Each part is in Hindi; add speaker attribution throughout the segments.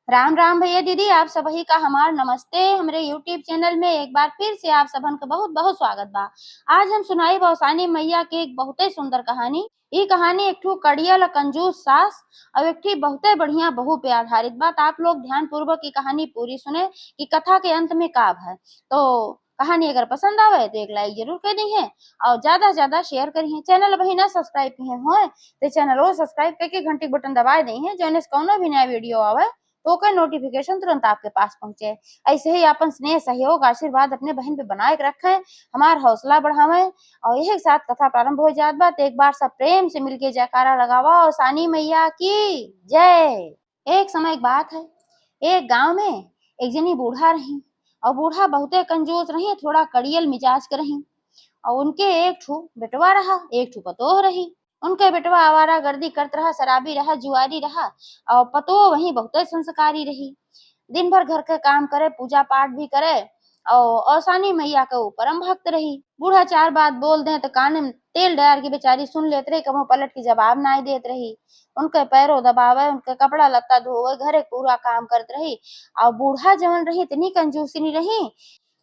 Speaker 1: राम राम भैया दीदी, आप सबही का हमार नमस्ते। हमरे यूट्यूब चैनल में एक बार फिर से आप सबन का बहुत बहुत स्वागत बा। आज हम सुनाई भौसानी मैया के एक बहुते सुंदर कहानी। ये कहानी एक ठो कड़ियल कंजूस सास और एक ठी बहुते बढ़िया बहू पे आधारित बात। आप लोग ध्यान पूर्वक की कहानी पूरी सुने कि कथा के अंत में का है। तो कहानी अगर पसंद आवे तो एक लाइक जरूर कर दी है और ज्यादा से ज्यादा शेयर करिए। चैनल अभी ना सब्सक्राइब किए हो तो चैनल को सब्सक्राइब करके घंटी बटन दबा दी है, जो कौनो भी नया वीडियो आवे तो का नोटिफिकेशन तुरंत आपके पास पहुंचे। ऐसे ही अपन स्नेह सहयोग आशीर्वाद अपने बहन पे बनाए के रखें, हमार हौसला बढ़ावे और यही साथ कथा प्रारंभ हो जात बा। एक बार सब प्रेम से मिलके जयकारा लगावा और सानी मैया की जय। एक समय एक बात है, एक गांव में एक जनी बूढ़ा रही और बूढ़ा बहुते कंजूस रही, थोड़ा कड़ियल मिजाज के रही और उनके एक ठू बेटवा रहा, एक ठू पतोह रही। उनके बेटवा आवारा गर्दी करत रहा, शराबी रहा, जुआरी रहा और पतोह वही बहुत संस्कारी रही। दिन भर घर के काम करे, पूजा पाठ भी करे और सानी मैया के परम भक्त रही। बूढ़ा चार बात बोल दे तो कान में तेल डाल के बेचारी सुन लेत रही, कबो पलट के जवाब ना देत रही। उनके पैरों दबावे, उनके कपड़ा लत्ता धोवे, घरे पूरा काम करत रही। और बूढ़ा जवन रही इतनी कंजूसी नहीं रही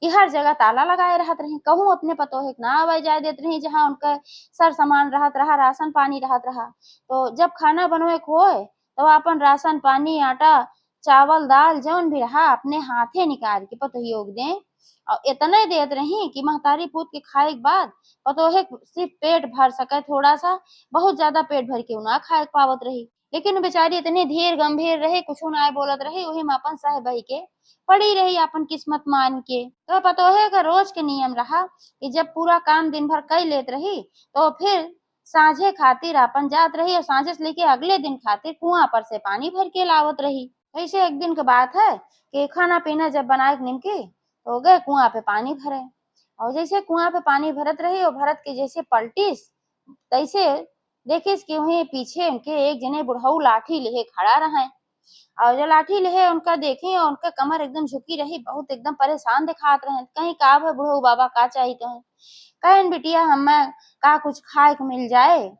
Speaker 1: कि हर जगह ताला लगाए रहत रही, कहूँ अपने पतोहे के ना आवे जाए देत रही, जहाँ उनका सर सामान रहत रहा, राशन पानी रहत रहा। तो जब खाना बनवे के होए तो अपन राशन पानी आटा चावल दाल जौन भी रहा अपने हाथे निकाल के पतोहियो के दें और इतने देत रही कि महतारी पूत के खाए के बाद पतोहे सिर्फ पेट भर सके, थोड़ा सा बहुत ज्यादा पेट भर के ना खाए पावत रही। लेकिन बेचारी इतनी धीर गंभीर रही, कुछ ना बोलत रही, वही में अपन सह बही के पड़ी रही अपन किस्मत मान के। तो पतोहे का रोज के नियम रहा कि जब पूरा काम दिन भर कर लेत रही तो फिर साझे खातिर अपन जात रही और साझे से लेके अगले दिन खातिर कुआं पर से पानी भर के लावत रही। ऐसे एक दिन की बात है कि खाना पीना जब बनाए निमके तो गए कुआं पे पानी भरे और जैसे कुआं पे पानी भरत रही और भरत के जैसे पलटिस तैसे देखिस कि वहीं पीछे उनके एक जने बुढ़ऊ लाठी लेके खड़ा रहे और जो लाठी ले उनका देखे और उनका कमर एकदम झुकी रही, बहुत एकदम परेशान दिखात रहे। कहीं का है बुढ़ऊ बाबा, का चाहिए तो कहन बिटिया हमें का कुछ खाए को मिल जाए,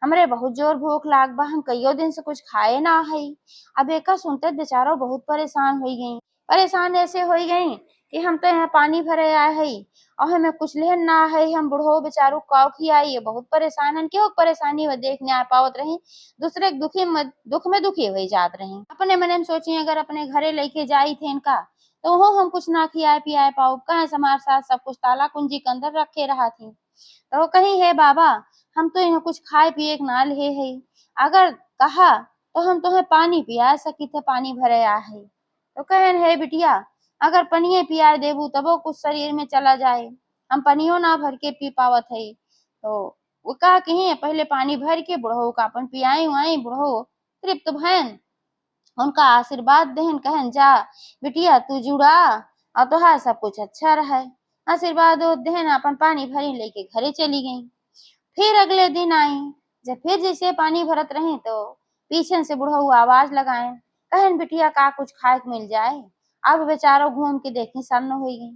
Speaker 1: हमरे बहुत जोर भूख लाग बा, हम कईयो दिन से कुछ खाए ना हई। अब एका सुनते बेचारो बहुत परेशान हो गई, परेशान ऐसे हो गई कि हम तो यहाँ पानी भरे आए हई और हमें कुछ लेन ना है, हम बुढ़ो बेचारू काव खियाई, ये बहुत परेशान है। क्यों परेशानी वो देख नहीं आ पावत रही, दूसरे दुख में दुखी हो जात रही। अपने मन में सोची अगर अपने घरे लेके जाई थे इनका तो वो हम कुछ ना खियाए पियाए पाओ, कहे हमारे साथ सब कुछ ताला कुंजी के अंदर रखे रहा थी। तो कही है बाबा हम तो यहाँ कुछ खाए पिए के ना ले है, अगर कहा तो हम तुम्हें पानी पिया सकी थे, पानी भरे आ है। तो कहन है बिटिया अगर पनिये पिया देबू तबो कुछ शरीर में चला जाए, हम पनियो ना भर के पी पावत है। तो वो कहा कि पहले पानी भर के बुढ़ऊ का अपन पियाई उआई, बुढ़ऊ तृप्त भैन उनका आशीर्वाद देहन, कहन जा बिटिया तू जुड़ा और तुहार सब कुछ अच्छा रहे। आशीर्वाद देहन अपन पानी भरी लेके घरे चली गई। फिर अगले दिन आई, जब फिर जैसे पानी भरत रहे तो पीछे से बुढ़ऊ आवाज लगाए, कहन बिटिया का कुछ खाए मिल जाए। अब बेचारो घूम के देखी सन्न हो गई,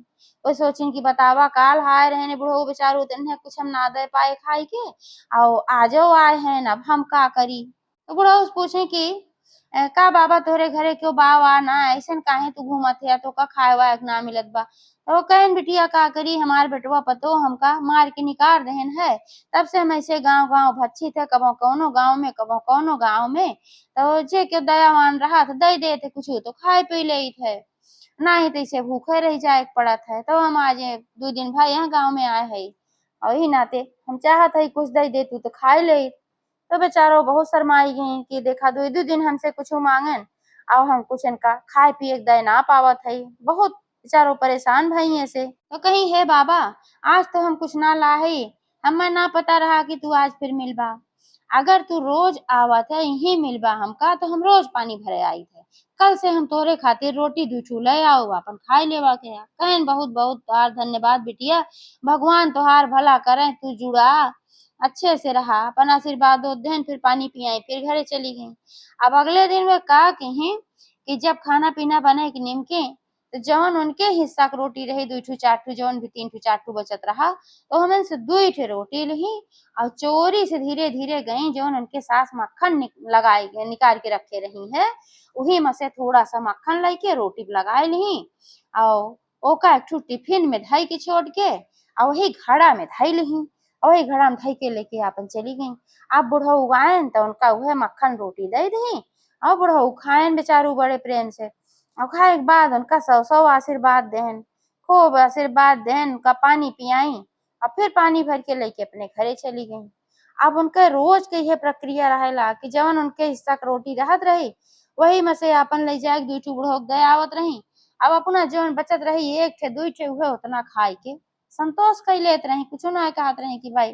Speaker 1: वो सोचिन की बतावा काल हाय रहे बुढ़ऊ बेचारो दिन कुछ हम ना दे पाए खाई के और आजो आए हैं, अब हम का करी। तो बुढ़ऊ पूछे कि का बाबा तोरे घरे क्यों बाव आना ऐसा काहे तू घूमत है, तो का खाए वाए ना मिलत बा। तो कहन बिटिया का करी, हमार बेटवा पतो हमका मार के निकाल रहन है, तब से हम ऐसे गांव गांव भच्छित है, कबो कौनो गांव में कबो कौनो गांव में। तो जे क्यों दयावान रहा तो दे देते कुछ तो खाए पी ले थे, नहीं तो इसे भूखे रह जाए पड़त है। तो हम आज 2 दिन भाई यहाँ गाँव में आए है और ही नाते हम चाहत है कुछ दे दे तू तो खाए ले। तो बेचारो बहुत शर्माई गई कि देखा 2 दिन हमसे कुछ मांगन और हम कुछ इनका खाए पिए दे ना पावत है, बहुत बेचारो परेशान भई ऐसे। तो कहीं है बाबा आज तो हम कुछ ना ला है, हमें ना पता रहा कि तू आज फिर मिलबा, अगर तू रोज आवत है यही मिलबा हमका तो हम रोज पानी भरे आई थे, कल से हम तोरे खातिर रोटी दूचू ले आओ अपन खाई लेवा के। कहन बहुत बहुत तोहार धन्यवाद बिटिया, भगवान तोहार भला करें, तू जुड़ा अच्छे से रहा, अपन आशीर्वाद दो देन फिर पानी पियाई फिर घरे चली गई। अब अगले दिन वे का कही कि जब खाना पीना बने कि निमके तो जवन उनके हिस्सा के रोटी रही 2 ठू 4 ठू जवन भी 3 ठू 4 ठू बचत रहा तो हमन से 2 ठे रोटी ली और चोरी से धीरे धीरे गई जवन उनके सास मक्खन लगाई निकाल के रखे रही है उही में से थोड़ा सा मक्खन लेके रोटी लगाए ली और ओका एक ठू टिफिन में धई के छोड़ के और वही घड़ा में धई ली और वही घड़ा में धई के लेके अपन चली गई। अब बुढ़ऊ आयन तो उनका वह मक्खन रोटी दे दी और बुढ़ऊ खायन बेचारू बड़े प्रेम से और खाए के बाद उनका सौ सौ आशीर्वाद देहन खूब आशीर्वाद देहन उनका पानी पियाई और फिर पानी भर के लेके अपने घरे चली गई। अब उनके रोज के यह प्रक्रिया रहेला कि जवन उनके हिस्सा के रोटी रहत रही वही में से अपन ले जाके 2 ठू बुढ़ऊ दे आवत रही। अब अपना जवन बचत रही 1 ठे 2 ठे उहे उतना खाए के संतोष कर लेत रही कुछ ना कहत रही कि भाई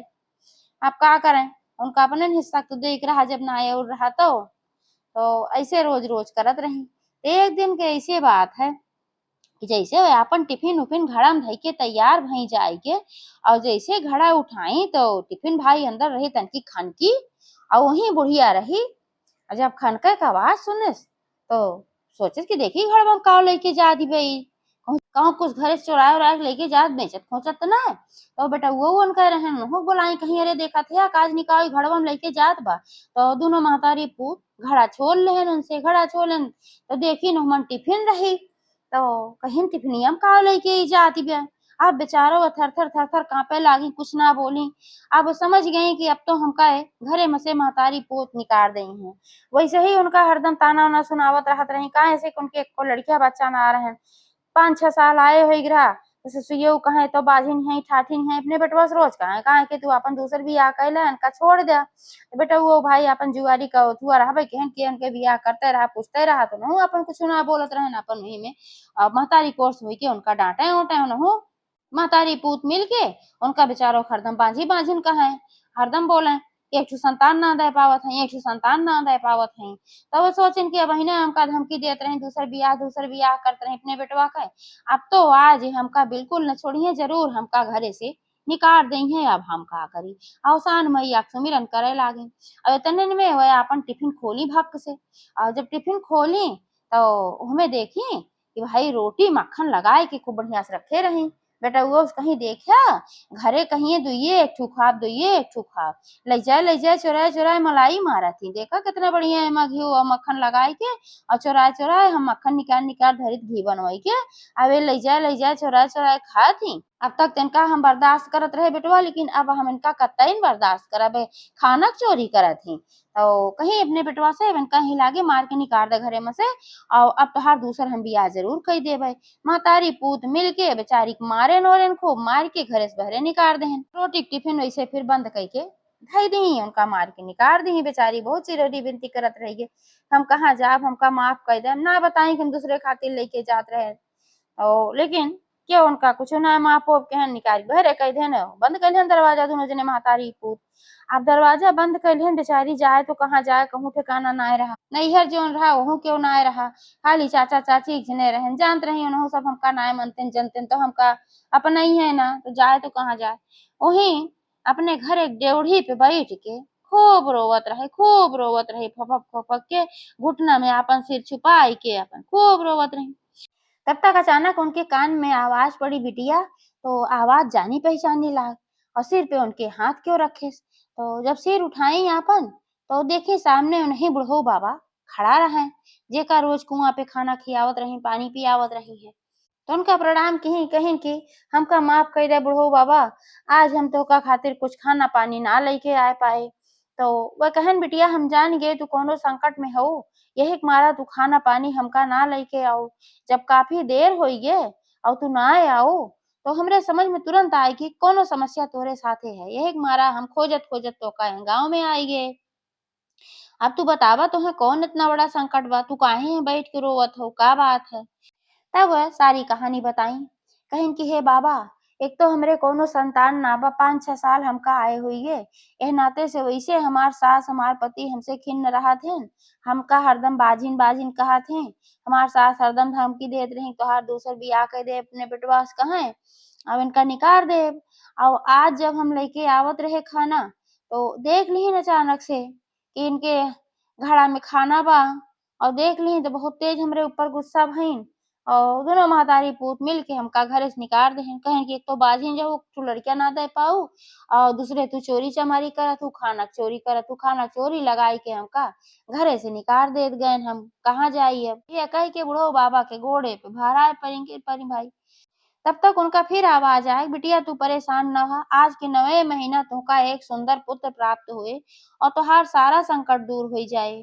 Speaker 1: आप का करें उनका अपने हिस्सा तो देख रहा जब ना आए और रहा तो ऐसे रोज रोज करत रही। एक दिन के ऐसे बात है कि जैसे वे अपन टिफिन उफिन घड़ा में धई के तैयार भई जाए के और जैसे घड़ा उठाई तो टिफिन भाई अंदर रही तनकी खनकी और वहीं बुढ़िया रही और जब खनके का आवाज सुनिस तो सोचे कि देखी घर में का लेके जा दी भाई कहूँ कुछ घरे से चुराए उराए के लेके जात बेचत खोचत तो ना तो बेटा वो उन कह रहे हो बोलाई कहीं अरे देखा थे काज निकाल घड़वा में लेके जात बा तो दोनों महतारी पूत घड़ा छोड़ लेहन उनसे घड़ा छोड़ लेन तो देखी न टिफिन रही तो कहीं टिफिनियम का लेके जाती बे अब बेचारो थर थर थर थर कांपे लागी कुछ ना बोली। अब समझ गई कि अब तो हमका घरे में से महतारी पोत निकाल दई हैं। वैसे ही उनका हरदम ताना उना सुनावत रहत रही का ऐसे उनके को लड़किया बच्चा ना आ रहे 5-6 साल आए हो गिरा जैसे सुइयो कहे तो बाजिन है ठाठिन है अपने बेटवा से रोज कहे कि तू अपन दूसर बियाह कैले का छोड़ दे बेटा वो भाई अपन जुआरी का तू रहबे केहन केहन के बियाह करते रहा पूछते रहा तो न अपन कुछ ना बोलत रहे अपन वही में महतारी कोर्स हुई के उनका डांटे उटे न महतारी पूत मिल के उनका बेचारो हरदम बाजी बाजिन कहे हरदम बोले एक ठू संतान ना दे पावत है एक ठू संतान ना दे पावत है तो वो सोचिन कि अब हिने हमका धमकी देत रहे दूसर बियाह करते रहे अपने बेटवा का अब तो आज हमका बिल्कुल न छोड़िए जरूर हमका घरे से निकाल दई है अब हम का करी अवसान मैया सुमिरन करे लागी। अब इतने में वह अपन टिफिन खोली भक्क से और जब टिफिन खोली तो हमें देखी कि भाई रोटी मक्खन लगाए के खूब बढ़िया से रखे रही बेटा वो कहीं देखा घरे कहीं दुइये एक ठू खाब ले जाए चुराए चुराए मलाई मारा थी देखा कितना बढ़िया है घी और मक्खन लगाए के और चुराए चुराए हम मक्खन निकाल निकाल धरित घी बनवाई के अबे ले जाए चुराए चुराए खा थी। अब तक तिनका हम बर्दाश्त करत रहे बेटवा लेकिन अब हम इनका कतई बर्दाश्त करबे खाना चोरी करत ही तो कहीं अपने बेटवा से इनका ही लागे मार के निकाल दे घरे में से और अब तोहार दूसर हम बियाह जरूर कई देबे। महतारी पूत मिल के बेचारी मारे नोरेन खूब मार के घरे से बहरे निकाल देहन रोटी टिफिन वैसे फिर बंद कई के धई दी उनका मार के निकाल दी बेचारी बहुत चिरौरी विनती करत रही हम कहाँ जाब हमका माफ कर दे ना बताई कि हम दूसरे खातिर लेके जात रहे और लेकिन क्यों उनका कुछ ना माँ पोप केहन निकाल बहरे कह देन बंद कर दरवाजा दोनों जने महतारी पूत अब दरवाजा बंद कर बेचारी जाए तो कहाँ जाए कहूँ ठिकाना ना रहा नैहर जोन रहा वहू क्यों ना रहा खाली चाचा चाची जने रहन जानत रही उन्हों सब हमका नाय मनते जनते तो हमका अपना ही है ना तो जाए तो कहाँ जाए वही अपने घर एक डेवढ़ी पे बैठ के खूब रोवत रहे फपक फपक के घुटना में अपन सिर छुपाई के अपन खूब रोवत रही। तब तक अचानक उनके कान में आवाज पड़ी बिटिया तो आवाज जानी पहचानी लाग और सिर पे उनके हाथ क्यों रखे तो जब सिर उठाई आपन तो देखे सामने उन्हें बुढ़ऊ बाबा खड़ा रहे जेका रोज कुआं पे खाना खियावत रही पानी पियावत रही है तो उनका प्रणाम कहीं कहीं कि हमका माफ कर दे बुढ़ऊ बाबा आज हम तो का खातिर कुछ खाना पानी ना लेके आ पाए तो वह कहन बिटिया हम जान गए तू कोनो संकट में हो यही के मारा तू खाना पानी हमका ना लेके आओ जब काफी देर हो गए और तू ना आओ तो हमरे समझ में तुरंत आए कि कोनो समस्या तोरे साथे है यही के मारा हम खोजत खोजत तो का गाँव में आई गए। अब तू बतावा तुम्हें कौन इतना बड़ा संकट बा तू काहे बैठ के रोवत हो का बात है। तब वह सारी कहानी बताई कहिन कि हे बाबा एक तो हमरे कोनो संतान ना बा 5-6 साल हमका आए हुई है एह नाते से वैसे हमार सास हमार पति हमसे खिन्न रहा थे हमका हरदम बाजिन बाजिन कहा थे हमार सास हरदम धमकी देत रही तोहार दूसर बियाह कर दे अपने बेटवा से कहे अब इनका निकाल दे और आज जब हम लेके आवत रहे खाना तो देख ली अचानक से कि इनके घड़ा में खाना बा और देख ली तो बहुत तेज हमरे ऊपर गुस्सा भईन और दोनों महतारी पूत मिल के हमका घरे से निकाल देहन। कहेन कि एक तो बाझिन जहू तू लड़किया ना दे पाऊ और दूसरे तू चोरी चमारी करत हू, खाना के चोरी करत हू, खाना के चोरी लगाई के हमका घरे से निकाल देत गएन। हम कहाँ जाई अब? ये कह के बुढ़ऊ बाबा के गोड़े पे भराए परी भाई। तब तक उनका फिर आवाज आए, बिटिया तू परेशान न हो, आज के 9वें महीना तुमका एक सुंदर पुत्र प्राप्त हुए और तुहार सारा संकट दूर हो जाए।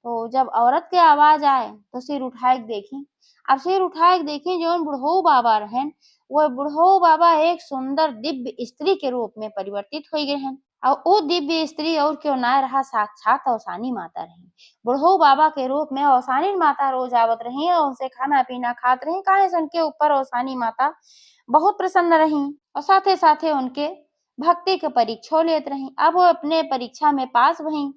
Speaker 1: तो जब औरत के आवाज आए तो सिर उठाए के देखी। अब सिर उठाए के देखी जौन बुढ़ऊ बाबा रहन, वह बुढ़ऊ बाबा एक सुंदर दिव्य स्त्री के रूप में परिवर्तित हो गए हैं। और वो दिव्य स्त्री और क्यों ना रहा, साक्षात औसानी माता रही। बुढ़ऊ बाबा के रूप में औसानी माता रोज आवत रही और उनसे खाना पीना खात रही। काहे से उनके ऊपर औसानी माता बहुत प्रसन्न रही और साथे साथे उनके भक्ति के परीक्षा लेत रही। अब वो अपने परीक्षा में पास भई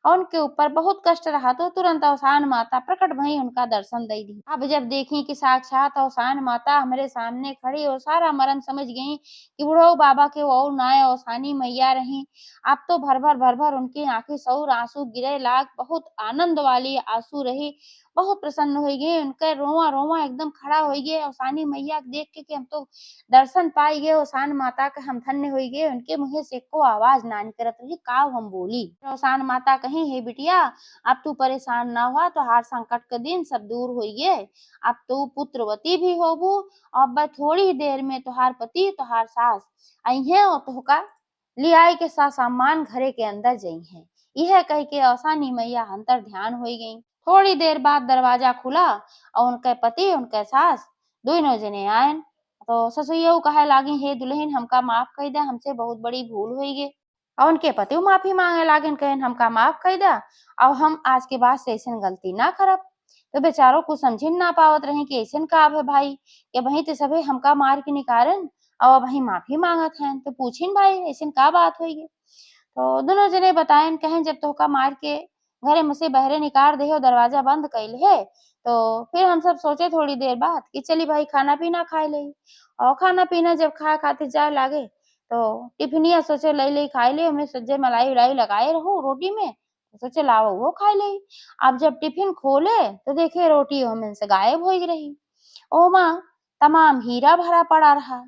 Speaker 1: और उनके ऊपर बहुत कष्ट रहा तो तुरंत औसान माता प्रकट भई, उनका दर्शन दे दी। अब जब देखी कि साक्षात औसान माता हमारे सामने खड़ी और सारा मर्म समझ गई कि बुढ़ऊ बाबा के और नाय औसानी मैया रही। अब तो भर भर उनकी आंखें सौर आंसू गिरे लाग, बहुत आनंद वाली आंसू रही। बहुत प्रसन्न हो गए, उनके रोवा रोवा एकदम खड़ा हो गए औसानी मैया देख के कि हम तो दर्शन पाई गए औसान माता के, हम धन्य हो गए। उनके मुँह से एको आवाज ना निकलत रही, काव हम बोली। औसान माता कही, हे बिटिया अब तू परेशान ना हुआ, तो हर संकट के दिन सब दूर हो गए। अब तू पुत्रवती भी होबू और अब थोड़ी ही देर में तुहार पति तुहार सास अइहे और तुहका लियाई के सा सामान घरे के अंदर जई है। यह कह के औसानी मैया अंतर ध्यान हो गई। थोड़ी देर बाद दरवाजा खुला और उनके पति उनके सास दोनों जने आयन। तो ससुइया कहे लागी, हे दुल्हन हमका माफ कर दे, हमसे बहुत बड़ी भूल हुई गे। और उनके पति माफी मांगे लागन, कहन हमका माफ कर दे और हम आज के बाद से ऐसे गलती ना करब। तो बेचारों को समझिन ना पावत रहे कि ऐसे का है भाई कि वही तो सभी हमका मार के निकारन और वही माफी मांगत हैं। तो पूछिन भाई ऐसे का बात होगी। तो दोनों जने बताएन, कहें जब तोहका मार के घरे में से बहरे निकाल दे हो, दरवाजा बंद कैल है, तो फिर हम सब सोचे थोड़ी देर बाद कि चली भाई खाना पीना खाए ले। और खाना पीना जब खाए खातिर जाए लागे तो टिफिनिया सोचे ले ले खाए ले, हमें सज्जे मलाई उलाई लगाए रहो रोटी में, तो सोचे लाओ वो खाए ले। अब जब टिफिन खोले तो देखे रोटी हमें से गायब हो रही। ओ माँ, तमाम हीरा भरा पड़ा रहा।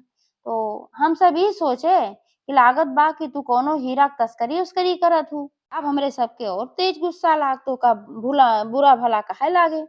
Speaker 1: तो हम सब ये सोचे कि लागत बा कि तू कोनो हीरा के तस्करी उस्करी करत हूँ। अब हमरे सबके और तेज गुस्सा लाग तो का भूला बुरा भला कहे लागे।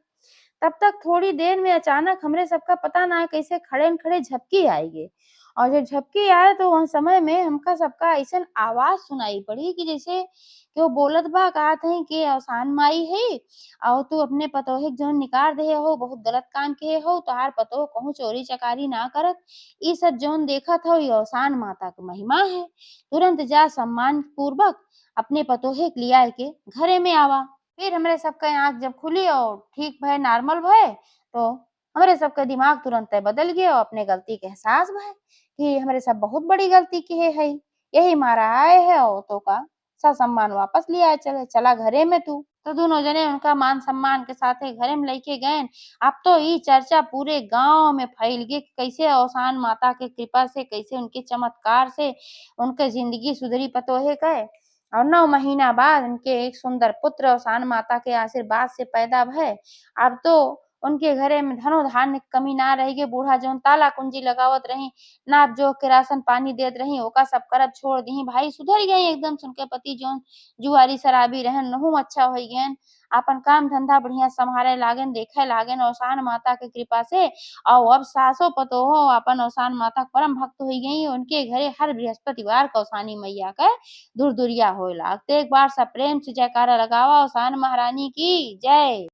Speaker 1: तब तक थोड़ी देर में अचानक हमरे सबका पता ना कैसे खड़े न खड़े झपकी आई गे। और जब झपकी आए तो वह समय में हमका सबका ऐसन आवाज सुनाई पड़ी कि जैसे कि वो बोलत बा, कहत हई कि अवसान माई है और तू अपने पतोहे के जौन निकाल दे हो बहुत गलत काम किए हो, तोहार पतोह कहूँ चोरी चकारी ना करत। ई सब जौन देखत हो ये अवसान माता की महिमा है। तुरंत जा सम्मान पूर्वक अपने पतोहे के लिया के घरे में आवा। फिर हमरे सबके आँख जब खुली और ठीक भय नॉर्मल भय तो हमरे सबका दिमाग तुरंत बदल गया और अपने गलती के एहसास भय कि हमरे सब बहुत बड़ी गलती की है। यही मारा आए है और तो का सा सम्मान वापस लिया चले चला घरे में तू। तो दोनों जने उनका मान सम्मान के साथ घरे में लेके गए। अब तो ये चर्चा पूरे गांव में फैल गई कि कैसे औसान माता के कृपा से, कैसे उनके चमत्कार से उनके जिंदगी सुधरी पतोहे गए। और 9 महीना बाद उनके एक सुंदर पुत्र औसान माता के आशीर्वाद से पैदा भय। अब तो उनके घरे में धनो धान्य की कमी ना रहेगी। बूढ़ा जौन ताला कुंजी लगावत रही, नाप जोख के राशन पानी देत रही, ओका सब करब छोड़ दी भाई। सुधर गई एकदम से। उनके पति जौन जुआरी शराबी रहन नहु अच्छा हो गए, अपन काम धंधा बढ़िया संभाले लागन, देखे लागन औसान माता के कृपा से। और अब सासो पतोहो अपन औसान माता के परम भक्त हो गई। उनके घरे हर बृहस्पतिवार को औसानी मैया का दूर दुरिया होए लागते। एक बार सब प्रेम से जयकारा लगावा औसान महारानी की जय।